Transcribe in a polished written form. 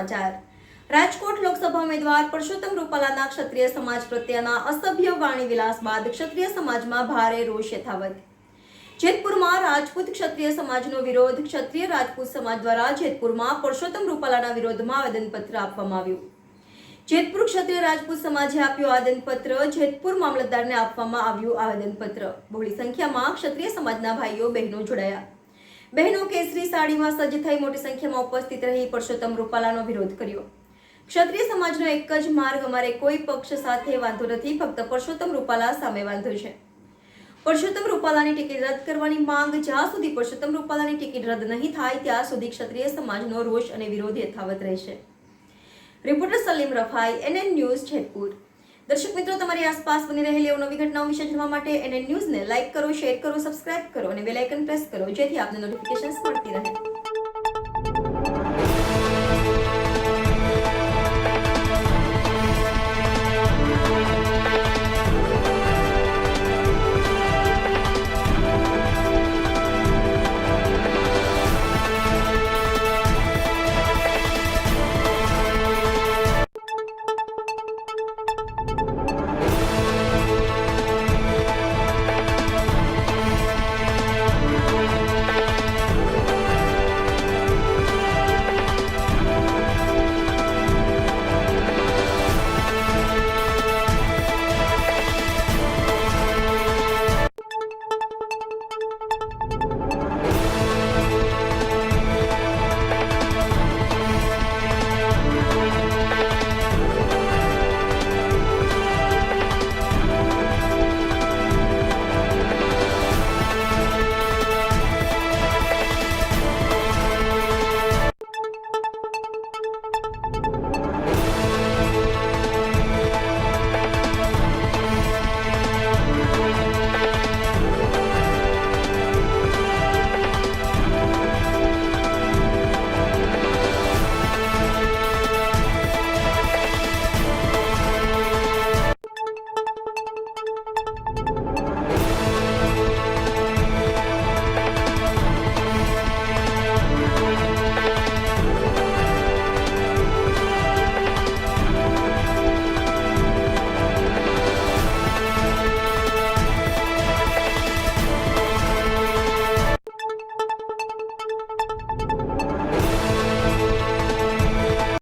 સમાચાર રાજકોટ લોકસભા ઉમેદવાર પરસોત્તમ રૂપાલાના ક્ષત્રિય સમાજ પ્રત્યેના અસભ્ય વાણી વિલાસ બાદ ક્ષત્રિય સમાજમાં ભારે રોષ યથાવત। જેતપુરમાં રાજપૂત ક્ષત્રિય સમાજનો વિરોધ। ક્ષત્રિય રાજપૂત સમાજ દ્વારા જેતપુરમાં પરસોત્તમ રૂપાલાના વિરોધમાં આવેદનપત્ર આપવામાં આવ્યું। જેતપુર ક્ષત્રિય રાજપૂત સમાજે આપ્યું આવેદનપત્ર। જેતપુર મામલતદારને આપવામાં આવ્યું આવેદનપત્ર। બહોળી સંખ્યામાં ક્ષત્રિય સમાજના ભાઈઓ બહેનો જોડાયા। બહેનો કેસરી સાડીમાં સજ્જ થઈ મોટી સંખ્યામાં ઉપસ્થિત રહી પરસોત્તમ રૂપાલાનો વિરોધ કર્યો। ક્ષત્રિય સમાજનો એક જ માર્ગ, અમારે કોઈ પક્ષ સાથે વાંધો નથી, ફક્ત પરસોત્તમ રૂપાલા સામે વાંધો છે। પરસોત્તમ રૂપાલાની ટિકિટ રદ કરવાની માંગ। જ્યાં સુધી પરસોત્તમ રૂપાલાની ટિકિટ રદ નહીં થાય ત્યાં સુધી ક્ષત્રિય સમાજનો રોષ અને વિરોધ યથાવત રહેશે। Reporter Salim Rafai, NN news, Jetpur. દર્શક મિત્રો, તમારી આસપાસ બની રહેલી નવી ઘટનાઓ વિશે જાણવા માટે NN ન્યૂઝને લાઇક કરો, શેર કરો, સબસ્ક્રાઇબ કરો અને બેલ આઇકન પ્રેસ કરો, જેથી આપને નોટિફિકેશન્સ મળતી રહે।